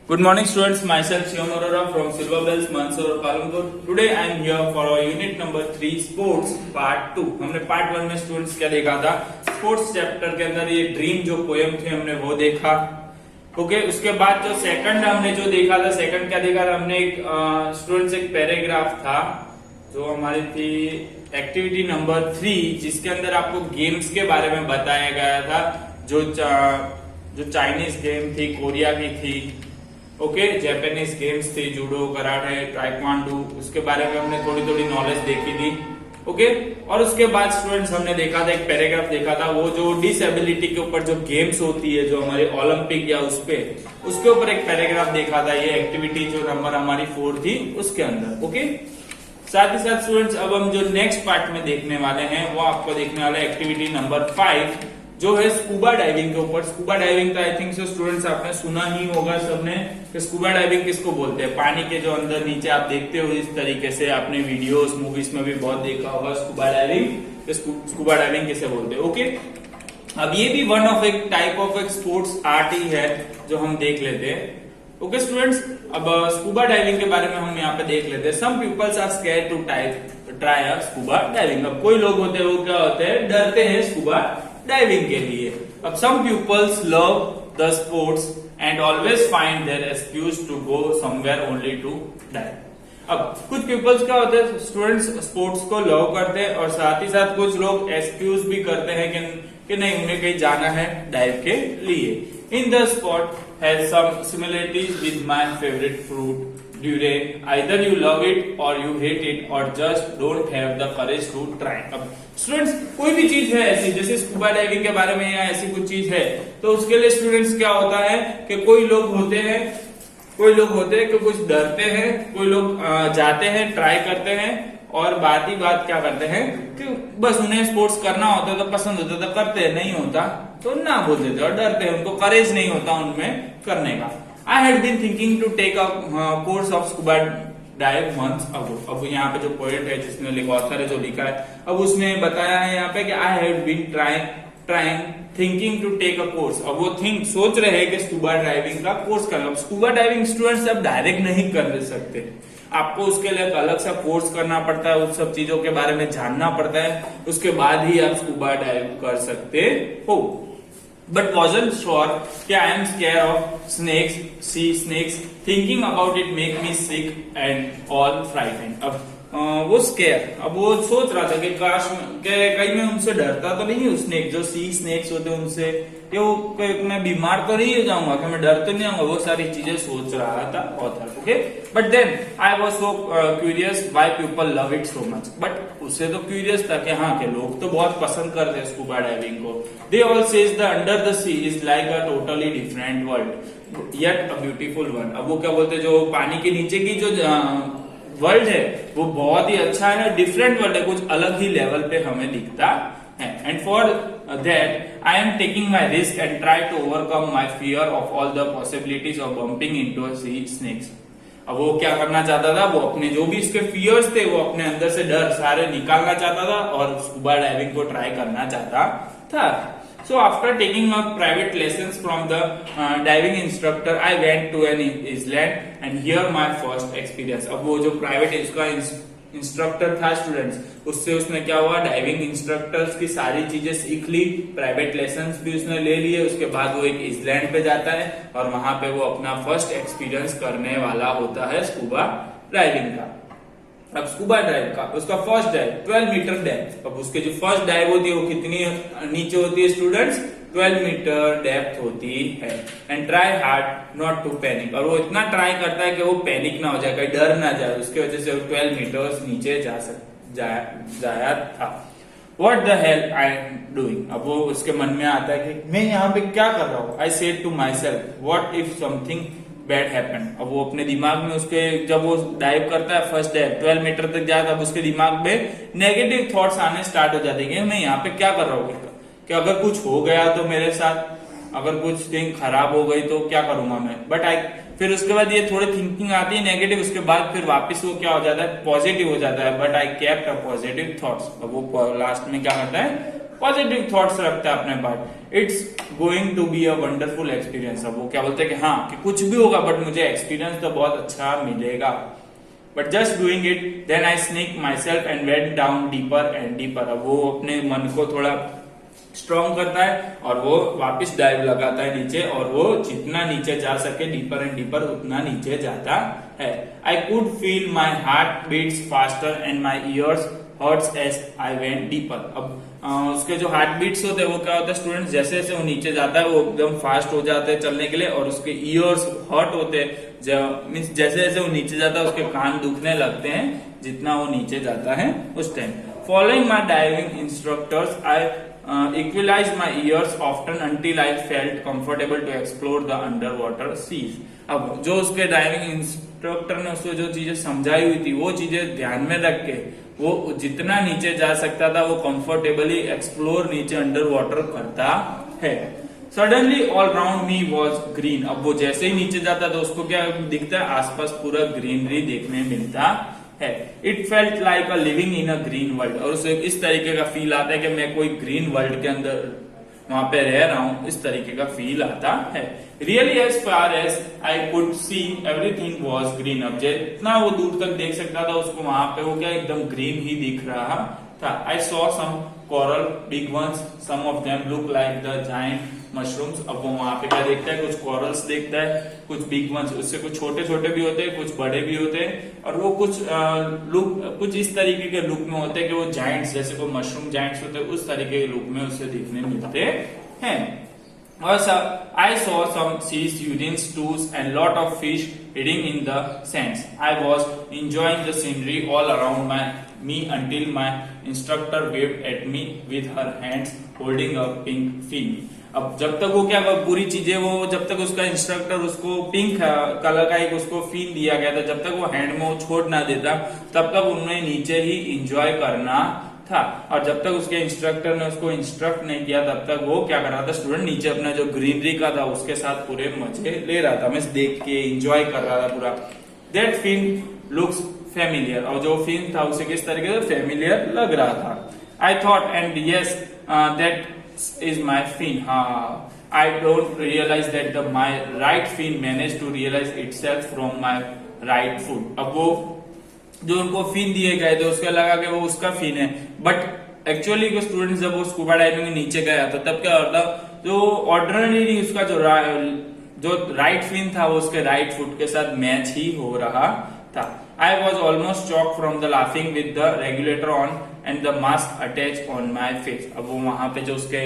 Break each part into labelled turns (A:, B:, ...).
A: Good morning, students. Myself Shivam Arora from Silver Bells, Mandsaur, Palampur. Today I am here for our unit number 3 Sports Part 2. हमने Part 1 में students क्या देखा था? Sports chapter के अंदर ये dream जो पोएम थे हमने वो देखा. ओके उसके बाद जो सेकंड हमने जो देखा था, सेकंड क्या देखा था हमने? एक स्टूडेंट्स एक पैराग्राफ था जो हमारी थी एक्टिविटी नंबर 3, जिसके अंदर आपको गेम्स के बारे में बताया गया था. जो चाइनीज गेम थी, कोरिया की थी, ओके जापानीज गेम्स थी, जूडो, कराटे, टाइक्वांडो, उसके बारे में हमने थोड़ी थोड़ी नॉलेज देखी थी. ओके और उसके बाद स्टूडेंट्स हमने देखा था, एक पैराग्राफ देखा था, वो जो डिसेबिलिटी के ऊपर जो गेम्स होती है, जो हमारे ओलंपिक या उसके ऊपर एक पैराग्राफ देखा था. ये एक्टिविटी जो नंबर हमारी 4 थी उसके अंदर. ओके साथ ही साथ स्टूडेंट्स अब हम जो नेक्स्ट पार्ट में देखने वाले हैं वो आपको देखने वाला है एक्टिविटी नंबर 5 जो है स्कूबा डाइविंग के ऊपर. स्कूबा डाइविंग तो आई थिंक सो स्टूडेंट्स आपने सुना ही होगा सबने कि स्कूबा डाइविंग किसको बोलते हैं. पानी के जो अंदर नीचे आप देखते हो इस तरीके से, आपने वीडियोस मूवीज में भी बहुत देखा होगा स्कूबा डाइविंग. स्कूबा डाइविंग किसे बोलते हैं. ओके अब ये भी वन ऑफ एक टाइप ऑफ एक स्पोर्ट्स आर्ट ही है जो हम देख लेते हैं. ओके स्टूडेंट्स अब स्कूबा डाइविंग के बारे में हम यहाँ पे देख लेते हैं. Some peoples are scared to try scuba diving. अब कोई लोग होते हैं वो क्या होते हैं, डरते हैं स्कूबा डाइविंग के लिए. अब some peoples love the sports and always find their excuse to go somewhere only to dive. अब कुछ पीपल्स क्या होते हैं, स्टूडेंट्स स्पोर्ट्स को लव करते हैं और साथ ही साथ कुछ लोग एक्सक्यूज भी करते हैं कि नहीं उन्हें कहीं जाना है डाइव के लिए. In the spot has some similarities with my favourite fruit durian. Either you love it और यू हेट इट और just don't have the courage to try. अब स्टूडेंट्स कोई भी चीज है ऐसी, जैसे स्कूबा डाइविंग के बारे में या ऐसी कुछ चीज है, तो उसके लिए स्टूडेंट्स क्या होता है कि कोई लोग होते हैं कि कुछ डरते हैं, कोई लोग जाते हैं, ट्राई करते हैं और बात ही बात क्या करते हैं कि बस उन्हें स्पोर्ट्स करना होता है तो पसंद होता है तो करते हैं, नहीं होता तो ना बोल देते और डरते हैं, उनको करेज नहीं होता उनमें करने का. I had been thinking to take a course of scuba dive months ago. अब यहाँ पे जो पोएट है जिसने ऑथर है जो लिखा है, अब उसने बताया है यहाँ पे कि I had been trying thinking to take a course. अब वो सोच रहे हैं कि स्कूबा डाइविंग का कोर्स करना. अब स्कूबा डाइविंग स्टूडेंट्स अब डायरेक्ट नहीं कर सकते, आपको उसके लिए एक अलग सा कोर्स करना पड़ता है, उस सब चीजों के बारे में जानना पड़ता है, उसके बाद ही आप स्कूबा डाइव कर सकते हो. But wasn't sure कि I am scared of snakes, sea snakes. Thinking about it make me sick and all frightened. अब वो स्केयर, अब वो सोच रहा था कि काश कहीं मैं उनसे डरता तो नहीं हूँ, स्नेक जो सी स्नेक्स होते हैं उनसे, कि वो मैं बीमार तो नहीं हो जाऊंगा, कि मैं डर तो नहीं आऊंगा, वो सारी चीजें सोच रहा था author. Okay but then I was so curious why people love it so much. But उससे तो क्यूरियस था कि हाँ के लोग तो बहुत पसंद करते हैं स्कूबा डाइविंग को. They all says the under the sea is like a totally different world yet a beautiful one. अब वो क्या बोलते हैं, जो पानी के नीचे की जो वर्ल्ड है वो बहुत ही अच्छा है, डिफरेंट वर्ल्ड है, कुछ अलग ही लेवल पे हमें दिखता है. And for that I am taking my risk and try to overcome my fear of all the possibilities of bumping into sea snakes. अब वो क्या करना चाहता था, वो अपने जो भी इसके फियर्स थे वो अपने अंदर से डर सारे निकालना चाहता था और स्कूबा डाइविंग को ट्राई करना चाहता था. So after taking up private lessons from the diving instructor, I went to an island and here my first experience. अब वो जो प्राइवेट इसका इंस्ट्रक्टर था स्टूडेंट्स, उससे उसने क्या हुआ, डाइविंग इंस्ट्रक्टर्स की सारी चीजें सीख ली, प्राइवेट लेसन्स भी उसने ले लिए. उसके बाद वो एक आइलैंड पे जाता है और वहां पे वो अपना फर्स्ट एक्सपीरियंस करने वाला होता है स्कूबा डाइविंग का. अब स्कूबा डाइव का उसका फर्स्ट डाइव 12 मीटर डेप्थ. अब उसके जो फर्स्ट डाइव होती है वो कितनी नीचे होती है स्टूडेंट्स, 12 मीटर डेप्थ होती है. And try hard not to panic. और वो इतना ट्राई करता है कि वो पैनिक ना हो जाए, कहीं डर ना जाए, उसकी वजह से वो 12 मीटर्स नीचे जाया था. What the hell I am doing? अब वो उसके मन में आता है कि मैं यहाँ पे क्या कर रहा हूँ. I said to myself, what if something bad happen. अब वो अपने दिमाग में उसके जब वो डाइव करता है फर्स्ट डाइव 12 मीटर तक जाता है, उसके दिमाग में नेगेटिव थॉट्स आने स्टार्ट हो जाते हैं कि मैं यहाँ पे क्या कर रहा हूँ, कि अगर कुछ हो गया तो मेरे साथ, अगर कुछ थिंग खराब हो गई तो क्या करूंगा मैं. बट फिर उसके बाद ये थोड़ी थिंकिंग आती है नेगेटिव, उसके बाद फिर वापस वो क्या हो जाता है, पॉजिटिव हो जाता है. But I kept a positive thoughts. अब वो लास्ट में क्या करता है, पॉजिटिव थॉट्स रखता है अपने पास, it's going to be a wonderful experience. अब वो क्या बोलते हैं कि हाँ कि कुछ भी होगा बट मुझे एक्सपीरियंस तो बहुत अच्छा मिलेगा। But just doing it then I sneak myself and went down deeper and deeper. अब वो अपने मन को थोड़ा स्ट्रॉन्ग करता है और वो वापस डाइव लगाता है नीचे, और वो जितना नीचे जा सके डीपर एंड डीपर उतना नीचे जाता है। I could feel my heart beats faster and my ears hurts as I went deeper. अब उसके जो हार्ट बीट्स होते हैं वो क्या होता है स्टूडेंट्स, जैसे जैसे वो नीचे जाता है वो एकदम फास्ट हो जाते हैं चलने के लिए, और उसके ईयर्स हर्ट होते हैं, मीन्स जैसे जैसे वो नीचे जाता है उसके कान दुखने लगते हैं जितना वो नीचे जाता है उस time. Following my diving instructors I equalized my ears often until I felt comfortable to explore the underwater seas। अब जो उसके डाइविंग इंस्ट्रक्टर ने उसको जो चीजें समझाई हुई थी वो चीजें ध्यान में रख के वो जितना नीचे जा सकता था वो कंफर्टेबली एक्सप्लोर नीचे अंडर वाटर करता है। Suddenly all round me was green. अब वो जैसे ही नीचे जाता था उसको क्या दिखता है, आसपास पूरा ग्रीनरी देखने मिलता है। It felt like a living in a green world. और उसे इस तरीके का फील आता है कि मैं कोई ग्रीन वर्ल्ड के अंदर वहां पे रह रहा हूं, इस तरीके का फील आता है। Really as far as I could see everything was green. अब जितना वो दूर तक देख सकता था उसको वहां पे वो क्या एकदम ग्रीन ही दिख रहा था। I saw some coral big ones, some of them look like the giant mushrooms. अब वो वहां पे क्या देखता है, कुछ कॉरल्स देखता है, कुछ बिग वंस, उससे कुछ छोटे छोटे भी होते हैं कुछ बड़े भी होते हैं, और वो कुछ लुक कुछ इस तरीके के लुक में होते हैं कि वो जायंट्स जैसे कोई मशरूम जायंट्स होते हैं उस तरीके के लुक में उससे दिखने मिलते हैं। और I saw some sea urines, toos and lot of fish hiding in the sands. I was enjoying the scenery all around me until my instructor waved at me with her hands holding a pink fin। अब जब तक वो क्या पूरी चीजें वो जब तक उसका इंस्ट्रक्टर उसको पिंक कलर का एक उसको फील दिया गया था, जब तक वो हैंड में वो छोड़ ना देता तब तक उन्हें नीचे ही इंजॉय करना था। और जब तक उसके इंस्ट्रक्टर ने उसको इंस्ट्रक्ट नहीं किया तब तक वो क्या कर रहा था स्टूडेंट, नीचे अपना जो ग्रीनरी का था उसके साथ पूरे मजे ले रहा था, मैं देख के इंजॉय कर रहा था पूरा। That fin looks familiar. और जो फिन था उसे किस तरीके से फेमिलियर लग रहा था। I thought and yes that is my fin। I don't realize that my right fin managed to realize itself from my right foot। अब वो जो उनको फिन दिए गए थे उसका लगा कि वो उसका फिन है, बट एक्चुअली को स्टूडेंट जब वो स्कूबा डाइविंग नीचे गया था तब क्या होता, जो ऑर्डिनरी उसका जो राइट फिन था वो उसके राइट फुट के साथ मैच ही हो रहा था। I was almost choked from the laughing with the regulator on and the mask attached on my face। अब वो वहां पे जो उसके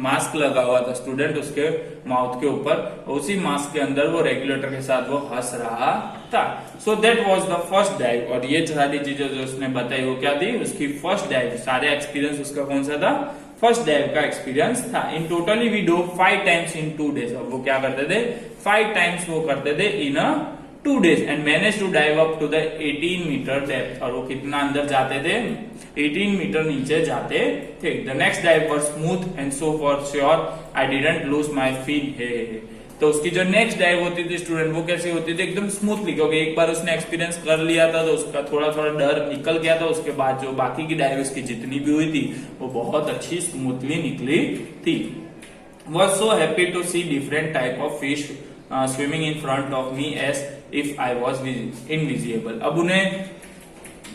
A: मास्क लगा हुआ था स्टूडेंट उसके माउथ के ऊपर, उसी मास्क के अंदर वो रेगुलेटर के साथ वो हंस रहा था। So that was the first dive. और ये सारी चीजें जो उसने बताई वो क्या थी, उसकी फर्स्ट डाइव। सारे एक्सपीरियंस उसका कौन सा था, फर्स्ट डाइव का एक्सपीरियंस था। In totally we do 5 times in 2 days। अब वो क्या करते थे, 5 टाइम्स वो करते थे इन अ 2 days and managed to dive up to the 18 meter depth। और वो कितना अंदर जाते थे, 18 मीटर नीचे जाते थे। The next dive was smooth and so for sure I didn't lose my fin। तो उसकी जो नेक्स्ट डाइव होती थी स्टूडेंट वो कैसी होती थी, एकदम स्मूथली, क्योंकि एक बार उसने एक्सपीरियंस कर लिया था तो उसका थोड़ा थोड़ा डर निकल गया था। उसके बाद जो बाकी की डाइव उसकी जितनी भी हुई थी वो बहुत अच्छी स्मूथली निकली थी। Was so happy to see different type of fish swimming in front of me as if I was invisible। अब उन्हें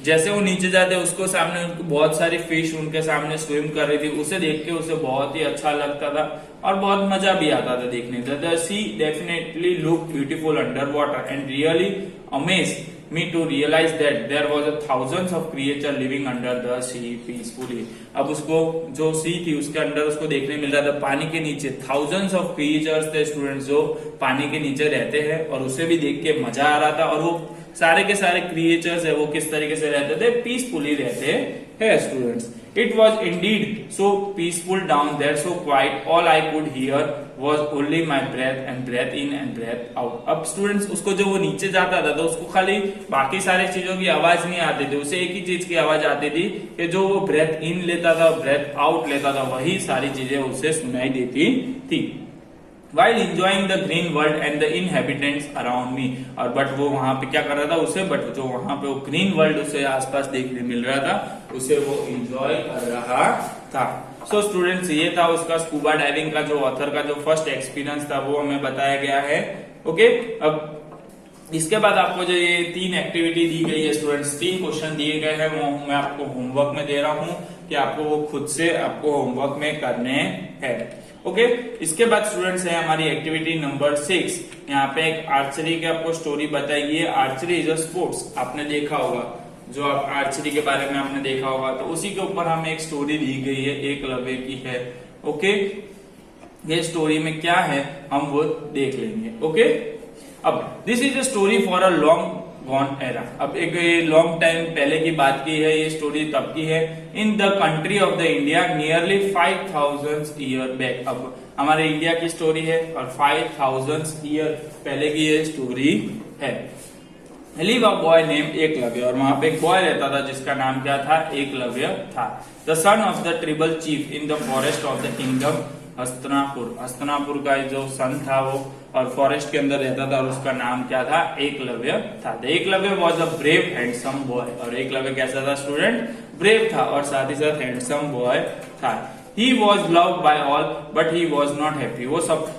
A: जैसे वो नीचे जाते उसको सामने बहुत सारी फिश उनके सामने स्विम कर रही थी, उसे देख के उसे बहुत ही अच्छा लगता था और बहुत मजा भी आता था देखने। The sea definitely look beautiful under water and really amazed me to realize that there was a thousands of creature living under the sea peacefully। अब उसको जो सी थी उसके अंदर उसको देखने मिल रहा था पानी के नीचे thousands of creatures थे स्टूडेंट्स जो पानी के नीचे रहते हैं, और उसे भी देख के मजा आ रहा था। और वो सारे के सारे क्रिएचर्स है वो किस तरीके से रहते थे, पीसफुली रहते हैं students. It was indeed so peaceful down there, so quiet, all I could hear was only my breath and breathe in and breathe out. अब स्टूडेंट्स उसको जो वो नीचे जाता था तो उसको खाली बाकी सारी चीजों की आवाज नहीं आती थी, उसे एक ही चीज की आवाज आती थी कि जो वो ब्रेथ इन लेता था ब्रेथ आउट लेता था वही सारी चीजें उसे सुनाई देती थी। While enjoying the green world and the inhabitants around me। और बट वो वहां पे क्या कर रहा था उसे, बट जो वहां पे वो ग्रीन वर्ल्ड उसे आसपास देखने मिल रहा था उसे वो एंजॉय कर रहा था। सो स्टूडेंट्स, ये था उसका स्कूबा डाइविंग का जो ऑथर का जो फर्स्ट एक्सपीरियंस था वो हमें बताया गया है। ओके, अब इसके बाद आपको जो ये 3 एक्टिविटी दी गई है स्टूडेंट्स, 3 क्वेश्चन दिए गए हैं, वो मैं आपको होमवर्क में दे रहा हूं कि आपको वो खुद से आपको होमवर्क में करने हैं। ओके, इसके बाद स्टूडेंट्स है हमारी एक्टिविटी नंबर 6। यहाँ पे एक आर्चरी की आपको स्टोरी बताई गई है। आर्चरी इज अ स्पोर्ट्स, आपने देखा होगा, जो आप आर्चरी के बारे में आपने देखा होगा, तो उसी के ऊपर हमें एक स्टोरी दी गई है, एकलव्य की है। ओके, ये स्टोरी में क्या है हम वो देख लेंगे। ओके, अब this is a story for a long gone era. अब एक लॉन्ग टाइम पहले की बात की है, ये स्टोरी तब की है। In the country of the India nearly 5000 year back. अब हमारे इंडिया की स्टोरी है और 5000 ईयर पहले की ये स्टोरी है। Live a boy name Eklavya, और वहां पे एक बॉय रहता था जिसका नाम क्या था, एकलव्य था। The son of the tribal chief in the forest of the kingdom Hastinapur. Hastinapur का जो सन था वो और फॉरेस्ट के अंदर रहता था और उसका नाम क्या था, एकलव्य था। The Eklavya was a brave handsome boy, और एकलव्य कैसा था स्टूडेंट, ब्रेव था और साथ ही साथ हैंडसम बॉय था। He was loved by all but he was not happy. वो सब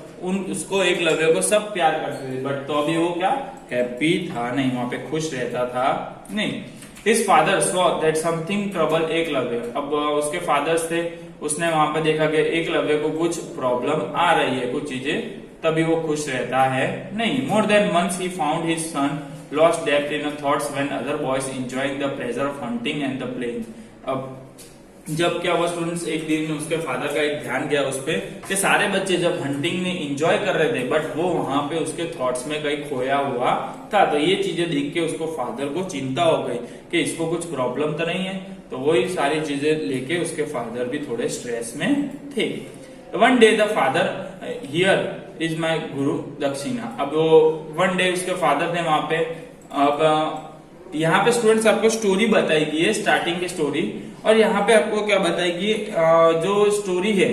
A: उसको एकलव्य को सब प्यार करते थे, बट तो अभी वो क्या हैप्पी था नहीं, वहां पे खुश रहता था नहीं। His father saw that something trouble Eklavya. अब उसके फादर्स थे, उसने वहां पे देखा कि एकलव्य को कुछ प्रॉब्लम आ रही है, कुछ चीजें, तभी वो खुश रहता है नहीं। More than months he found his son lost depth in thoughts when other boys enjoying the pleasure of hunting and the playing. अब जब क्या हुआ स्टूडेंट्स, एक दिन उसके फादर का एक ध्यान गया उस पे कि सारे बच्चे जब हंटिंग में एंजॉय कर रहे थे, बट वो वहां पे उसके थॉट्स में कहीं खोया हुआ था। तो ये चीजें देख के उसको फादर को चिंता हो गई कि इसको कुछ प्रॉब्लम तो नहीं है। तो वही सारी चीजें लेके उसके फादर भी थोड़े स्ट्रेस में थे। One day the father here is my गुरु दक्षिणा। अब वो वन डे उसके फादर थे वहां पे। अब यहाँ पे स्टूडेंट्स आपको स्टोरी बताई गई है, स्टार्टिंग की स्टोरी, और यहाँ पे आपको क्या बताएगी, जो स्टोरी है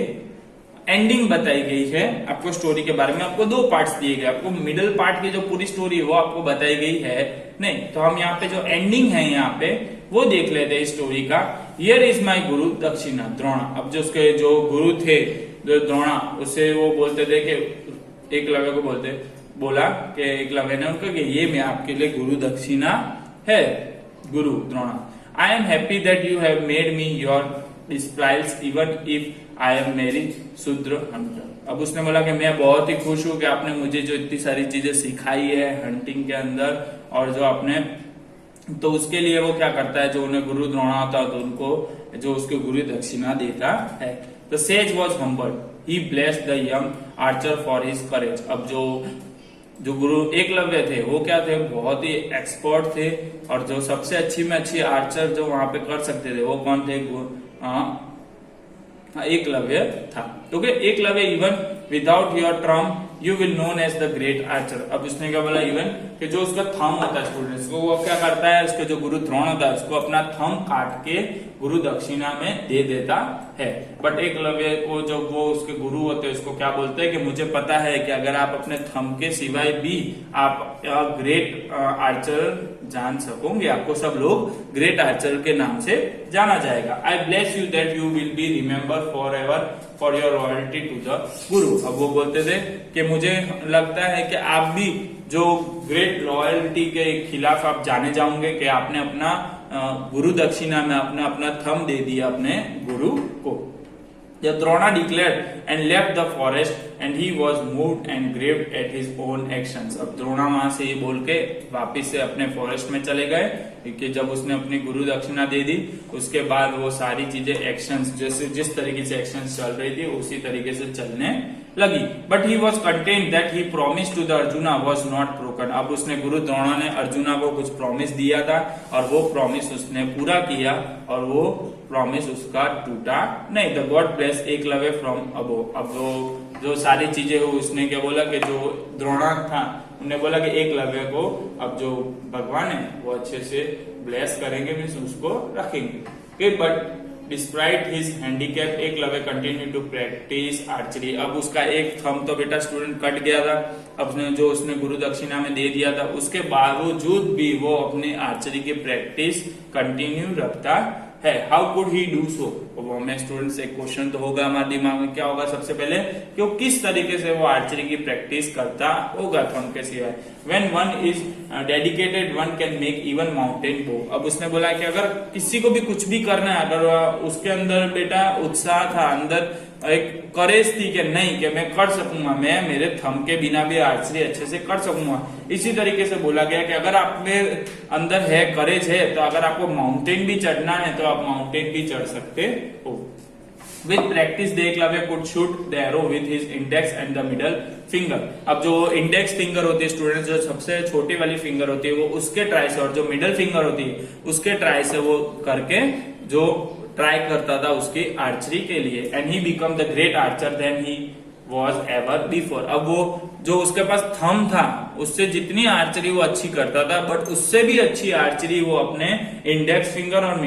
A: एंडिंग बताई गई है आपको स्टोरी के बारे में। आपको 2 पार्ट्स दिए गए, आपको मिडिल पार्ट की जो पूरी स्टोरी है वो आपको बताई गई है नहीं। तो हम यहाँ पे जो एंडिंग है यहाँ पे वो देख लेते हैं स्टोरी का। हियर इज माई गुरु दक्षिणा द्रोणा। अब जो उसके जो गुरु थे जो द्रोणा, उससे वो बोलते थे कि एकलव्य को बोला कि एकलव्य ने उनका कि ये मैं आपके लिए गुरु दक्षिणा है, guru Drona. I am happy that you have made me your disciples even if I am merely shudra Hunter. अब उसने बोला कि मैं बहुत ही खुश हूं कि आपने मुझे जो इतनी सारी चीजें सिखाई है हंटिंग के अंदर, और जो आपने, तो उसके लिए वो क्या करता है, जो उन्हें गुरु द्रोणा होता है तो उनको जो उसके गुरु दक्षिणा देता है। The sage was humbled, he blessed the young archer for his courage. अब जो गुरु एकलव्य थे वो क्या थे, बहुत ही एक्सपर्ट थे, और जो सबसे अच्छी में अच्छी आर्चर जो वहां पे कर सकते थे वो कौन थे, एकलव्य था। क्योंकि एकलव्य इवन विदाउट योर ट्रम you will known as the great archer. अब उसने क्या बोला, इवन कि जो उसका थंब होता है स्टूडेंट्स को, वो क्या करता है, उसके जो गुरु द्रोण होता है उसको अपना थंब काट के गुरु दक्षिणा में दे देता है। बट एकलव्य को जो वो उसके गुरु होते हैं उसको क्या बोलते हैं कि मुझे पता है कि अगर आप अपने थंब के सिवाय भी आप ग्रेट आर्चर जान सकोगे, आपको सब लोग ग्रेट आर्चर के नाम से जाना जाएगा। I bless you that you will be remember forever for your royalty to the guru. अब वो बोलते थे कि मुझे लगता है कि आप भी जो ग्रेट रॉयल्टी के खिलाफ आप जाने जाओगे कि आपने अपना गुरु दक्षिणा में आपने अपना थंब दे दिया अपने गुरु को। The Drona declared and left the forest and he was moved and grieved at his own actions. अब द्रोणा वहां से ये बोल के वापिस से अपने फॉरेस्ट में चले गए, क्योंकि जब उसने अपनी गुरु दक्षिणा दे दी उसके बाद वो सारी चीजें एक्शंस जैसे जिस तरीके से एक्शंस चल रही थी उसी तरीके से चलने लगी। But he was content that he promise to the Arjuna was not broken. अब उसने गुरु द्रोणा ने अर्जुना को कुछ प्रॉमिस दिया था और वो प्रॉमिस उसने पूरा किया और वो प्रॉमिस उसका टूटा नहीं। The God bless Eklavya from above. अब जो सारी चीजें हो उसने क्या बोला कि जो द्रोणा था उन्हें बोला कि एकलव्य को अब जो भगवान है वो अच्छे से ब्लेस करेंगे, मीन्स उसको रखेंगे। But despite his handicap Eklavya continue to practise archery. अब उसका एक थंब तो बेटा स्टूडेंट कट गया था, अपने जो उसने गुरु दक्षिणा में दे दिया था, उसके बावजूद भी वो अपने आर्चरी की प्रैक्टिस कंटिन्यू रखता है। How could he do so? वो हमें स्टूडेंट्स एक क्वेश्चन तो होगा हमारे दिमाग में, क्या होगा सबसे पहले कि वो किस तरीके से वो आर्चरी की प्रैक्टिस करता होगा थंब के सिवाय। When one is dedicated one can make even mountain बो। अब उसने बोला कि अगर किसी को भी कुछ भी करना है, अगर उसके अंदर बेटा उत्साह था, अंदर एक करेज थी कि नहीं कि मैं कर सकूंगा, मैं मेरे थंब के बिना भी आर्चरी अच्छे से कर सकूंगा, इसी तरीके से बोला गया कि अगर आप में अंदर है, करेज है, तो अगर आपको माउंटेन भी चढ़ना है तो आप माउंटेन भी चढ़ सकते हो। With practice the Eklavya could shoot the arrow with his index and the middle finger. अब जो इंडेक्स फिंगर होती है स्टूडेंट्स, जो सबसे छोटी वाली फिंगर होती है वो उसके ट्राई से, और जो मिडल फिंगर होती है उसके ट्राई से वो करके जो ट्राई करता था उसकी आर्चरी के लिए। And he become the great archer then he was ever before. अब वो जो उसके पास थंब था उससे जितनी आर्चरी वो अच्छी करता था, बट उससे भी अच्छी आर्चरी वो अपने इंडेक्स फिंगर और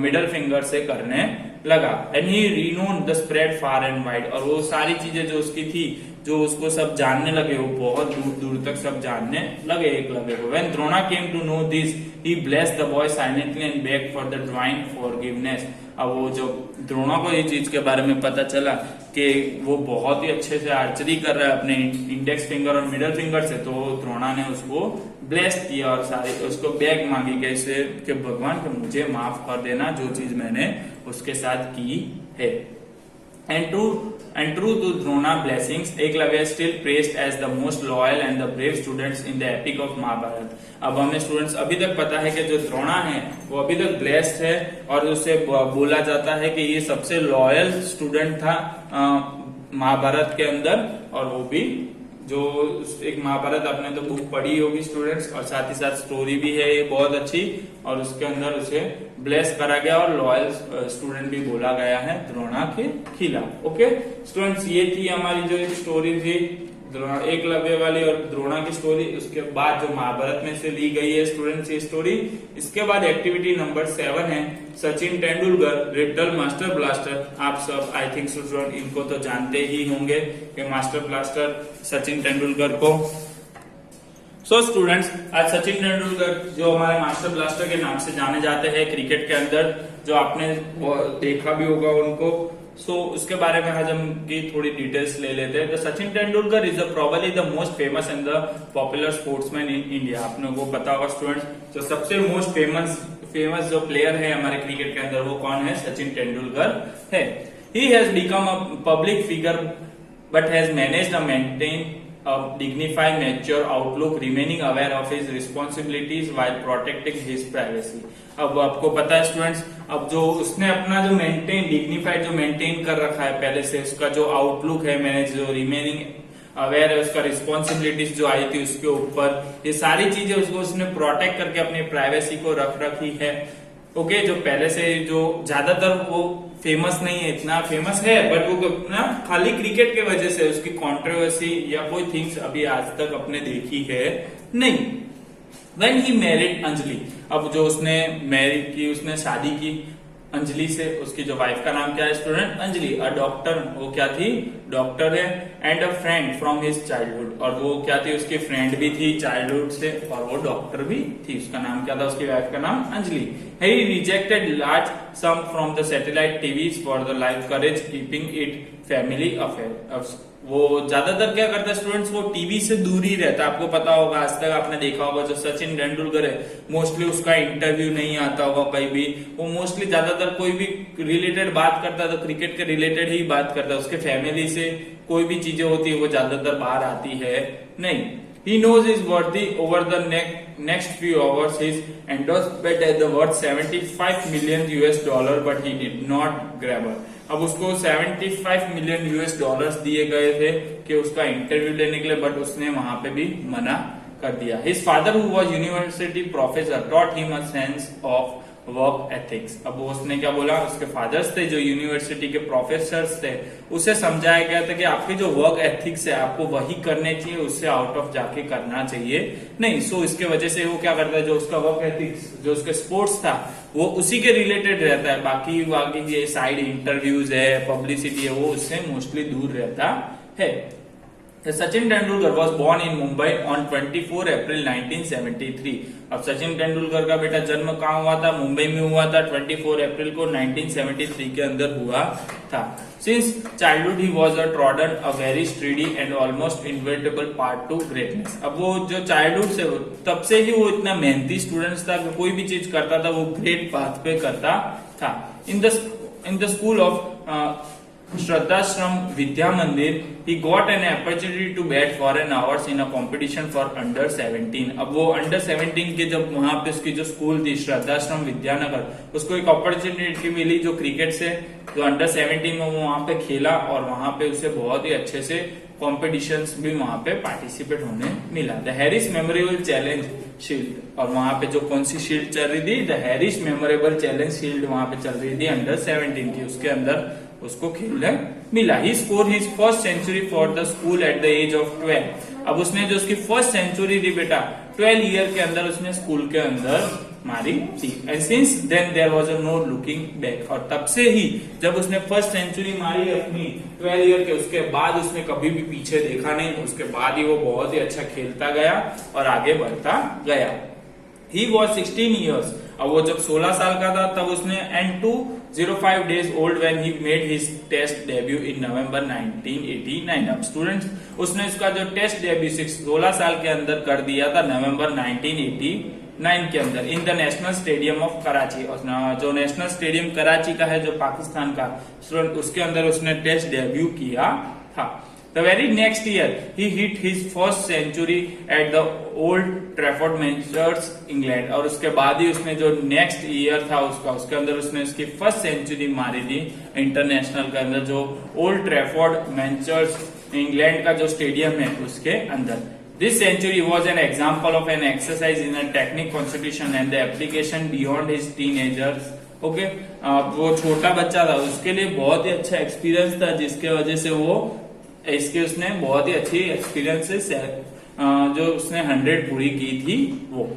A: मिडल फिंगर से करने लगा। And he renown the spread far and wide. और वो सारी चीजें जो उसकी थी, जो उसको सब जानने लगे, वो बहुत दूर दूर तक सब जानने लगे एकलव्य को। When Drona came to know this he blessed the boy silently and begged for the divine forgiveness. अब वो जो द्रोणा को ये चीज के बारे में पता चला कि वो बहुत ही अच्छे से आर्चरी कर रहा है अपने इंडेक्स फिंगर और मिडल फिंगर से, तो द्रोणा ने उसको ब्लेस किया और सारी उसको बैग मांगी कैसे कि भगवान को मुझे माफ कर देना जो चीज मैंने उसके साथ की है। And true to Drona blessings, Eklavya is still praised as the most loyal and the brave students in the epic of Mahabharata. अब हमें स्टूडेंट्स अभी तक पता है कि जो द्रोणा है वो अभी तक ब्लेस्ड है, और उसे बोला जाता है कि ये सबसे लॉयल स्टूडेंट था महाभारत के अंदर। और वो भी जो एक महाभारत आपने तो बुक पढ़ी होगी स्टूडेंट्स, और साथ ही साथ स्टोरी भी है ये बहुत अच्छी, और उसके अंदर उसे ब्लेस करा गया और लॉयल स्टूडेंट भी बोला गया है द्रोणा के खिलाफ। ओके स्टूडेंट्स, ये थी हमारी जो एक स्टोरी थी एकलव्य वाली और द्रोणा की स्टोरी। उसके बाद जो महाभारत में से ली गई है स्टूडेंट्स ये स्टोरी। इसके बाद एक्टिविटी नंबर 7 है सचिन तेंदुलकर रिटल मास्टर ब्लास्टर। आप सब आई थिंक स्टूडेंट इनको तो जानते ही होंगे कि मास्टर ब्लास्टर सचिन तेंदुलकर को। सो स्टूडेंट्स, आज सचिन तेंदुलकर जो हमारे मास्टर ब्लास्टर के नाम से जाने जाते हैं क्रिकेट के अंदर, जो आपने देखा भी होगा उनको, उसके बारे में आज हम की थोड़ी डिटेल्स ले लेते हैं। Sachin Tendulkar is probably the most famous and the popular sportsman in India. आपने को पता होगा स्टूडेंट्स, जो सबसे मोस्ट फेमस जो प्लेयर है हमारे क्रिकेट के अंदर वो कौन है? सचिन तेंदुलकर है। He has become a public figure but has managed a maintain a dignified, mature outlook, remaining aware of his responsibilities while protecting his privacy. अब आपको पता है स्टूडेंट्स, अब जो उसने अपना जो डिग्निफाइड जो मेंटेन कर रखा है पहले से, उसका जो आउटलुक है, मैनेज जो रिमेनिंग अवेयर है, उसका रिस्पॉन्सिबिलिटीज जो आई थी उसके ऊपर, ये सारी चीजें उसको उसने प्रोटेक्ट करके अपनी प्राइवेसी को रख रखी है। ओके, जो पहले से जो ज्यादातर वो फेमस नहीं है, इतना फेमस है बट वो ना खाली क्रिकेट के वजह से उसकी कंट्रोवर्सी या कोई थिंग्स अभी आज तक अपने देखी है नहीं। When he married अंजलि, अब जो उसने मैरिड की, उसने शादी की अंजलि से, उसकी जो वाइफ का नाम क्या है स्टूडेंट? अंजलि। अ डॉक्टर, वो क्या थी? डॉक्टर है। And a friend from his childhood, और वो क्या थी? उसकी फ्रेंड भी थी चाइल्डहुड से, और वो डॉक्टर भी थी। उसका नाम क्या था? उसकी वाइफ का नाम Anjali. He rejected large sum from the satellite TVs for the life courage, keeping it family affair. वो ज्यादातर क्या करता है स्टूडेंट्स? वो टीवी से दूर ही रहता है। आपको पता होगा, आज तक आपने देखा होगा जो सचिन तेंदुलकर है, मोस्टली उसका इंटरव्यू नहीं आता होगा कहीं भी। वो मोस्टली ज्यादातर कोई भी रिलेटेड बात करता है तो क्रिकेट के रिलेटेड ही बात करता है। उसके फैमिली से कोई भी चीजें होती है वो ज्यादातर बाहर आती है नहीं। He knows his worthy over the next few hours. His endorsement at the worth $75 million US, but he did not grab her. अब उसको $75 million US दिए गए थे कि उसका इंटरव्यू लेने के लिए, बट उसने वहां पे भी मना कर दिया। His father, who was university professor, taught him a sense of work ethics. अब वो उसने क्या बोला? उसके फादर्स थे जो यूनिवर्सिटी के प्रोफेसर्स थे, उसे समझाया गया था कि आपके जो वर्क एथिक्स है आपको वही करने चाहिए, उससे आउट ऑफ जाके करना चाहिए नहीं। सो इसके वजह से वो क्या करता है, जो उसका वर्क एथिक्स, जो उसके स्पोर्ट्स था वो उसी के रिलेटेड रहता है। बाकी ये साइड इंटरव्यूज है, पब्लिसिटी है, वो उससे मोस्टली दूर रहता है। Sachin Tendulkar was born in Mumbai on 24 April 1973. अब सचिन तेंदुलकर का बेटा जन्म कहाँ हुआ था? मुंबई में हुआ था, 24 अप्रैल को 1973 के अंदर हुआ था। Since childhood he was a trodden a very sturdy and almost inevitable path to greatness। अब वो जो चाइल्डहुड से तब से ही वो इतना मेहनती स्टूडेंट था कि कोई भी चीज करता था वो ग्रेट पाथ पे करता था। इन द स्कूल ऑफ श्रद्धाश्रम विद्या मंदिर he got an opportunity to bat for an hours in a competition for under 17। अब वो अंडर 17 के जब वहां पे उसकी जो स्कूल थी श्रद्धाश्रम विद्यानगर, उसको एक अपॉर्चुनिटी मिली जो क्रिकेट से, जो अंडर 17 में वो वहां पे खेला और वहां पे उसे बहुत ही अच्छे से कॉम्पिटिशन्स भी वहां पे पार्टिसिपेट होने मिला। The Harris memorable challenge shield, और वहां पे जो कौन सी शील्ड चल रही थी? The Harris memorable challenge shield वहां पे चल रही थी अंडर 17 की, उसके अंदर उसको खेलने मिला। He score his first century for the school at the age of 12। अब उसने जो उसकी फर्स्ट सेंचुरी थी बेटा 12 ईयर के अंदर उसने स्कूल के अंदर मारी थी। And since then there was a no looking back, और तब से ही जब उसने फर्स्ट सेंचुरी मारी अपनी 12 ईयर के, उसके बाद उसने कभी भी पीछे देखा नहीं। उसके बाद ही वो बहुत ही अच्छा खेलता गया और आगे बढ़ता गया। He was 16 years। अब वो जब 16 साल का था तब उसने and 205 days old when he made his test debut in November 1989। अब स्टूडेंट्स उसने इसका जो टेस्ट डेब्यू 16 साल के अंदर कर दिया था नवंबर 1989 के अंदर in the national stadium of Karachi. और जो नेशनल स्टेडियम कराची का है जो पाकिस्तान का, उसके अंदर उसने टेस्ट डेब्यू किया था। The very next year, he hit his first century at the Old Trafford, Manchester, England। और उसके बाद ही उसने जो नेक्स्ट ईयर था उसके अंदर उसने उसकी फर्स्ट सेंचुरी मारी थी इंटरनेशनल के अंदर, जो ओल्ड ट्रैफोर्ड मैनचेस्टर इंग्लैंड का जो स्टेडियम है उसके अंदर। This century was an example of an exercise in a technique constitution and the application beyond his teenagers। Okay, वो छोटा बच्चा था, उसके लिए बहुत ही अच्छा एक्सपीरियंस था, जिसके वजह से वो इसके उसने बहुत ही अच्छी एक्सपीरियंसेस जो उसने 100 पूरी की थी वो।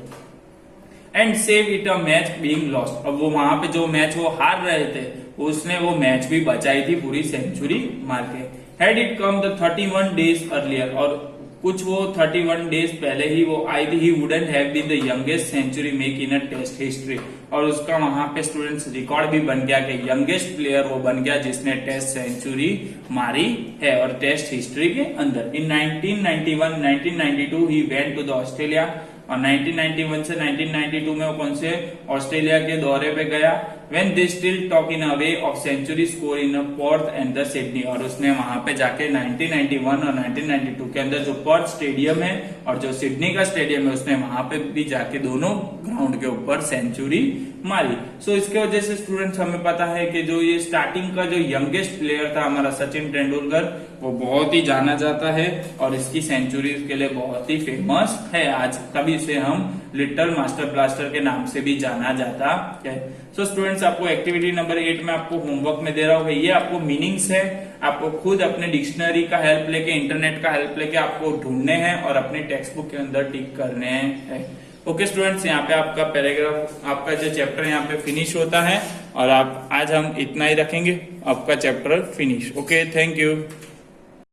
A: And save it a match being lost. अब वो वहां पे जो मैच वो हार रहे थे उसने वो मैच भी बचाई थी पूरी सेंचुरी मार के। Had it come the 31 days earlier, और कुछ वो 31 डेज पहले ही वो आई थी, he wouldn't have been the youngest century make in a test history. और उसका वहां पे स्टूडेंट्स रिकॉर्ड भी बन गया कि यंगेस्ट प्लेयर वो बन गया जिसने टेस्ट सेंचुरी मारी है और टेस्ट हिस्ट्री के अंदर। In 1991 1992 he went to the Australia, और 1991 से 1992 में वो कौन से ऑस्ट्रेलिया के दौरे पे गया। When they still talk in a way of century score in a Perth and the Sydney, और उसने वहां पे जाके 1991 और 1992 के अंदर जो पर्थ स्टेडियम है और जो सिडनी का स्टेडियम है उसने वहां पे भी जाके दोनों ग्राउंड के ऊपर सेंचुरी मारी। सो इसके वजह से स्टूडेंट्स हमें पता है कि जो ये स्टार्टिंग का जो यंगेस्ट प्लेयर था हमारा सचिन तेंदुलकर, वो बहुत ही जाना जाता है और इसकी सेंचुरीज के लिए बहुत ही फेमस है आज, तभी इसे हम लिटिल मास्टर ब्लास्टर के नाम से भी जाना जाता है। सो स्टूडेंट्स, आपको एक्टिविटी नंबर 8 में आपको होमवर्क में दे रहा हूँ, ये आपको मीनिंग्स है, आपको खुद अपने डिक्शनरी का हेल्प लेके, इंटरनेट का हेल्प लेके आपको ढूंढने हैं और अपने टेक्स्ट बुक के अंदर टिक करने हैं। ओके स्टूडेंट्स, यहाँ पे आपका पैराग्राफ, आपका जो चैप्टर यहाँ पे फिनिश होता है और आप आज हम इतना ही रखेंगे, आपका chapter finish. Okay, thank you.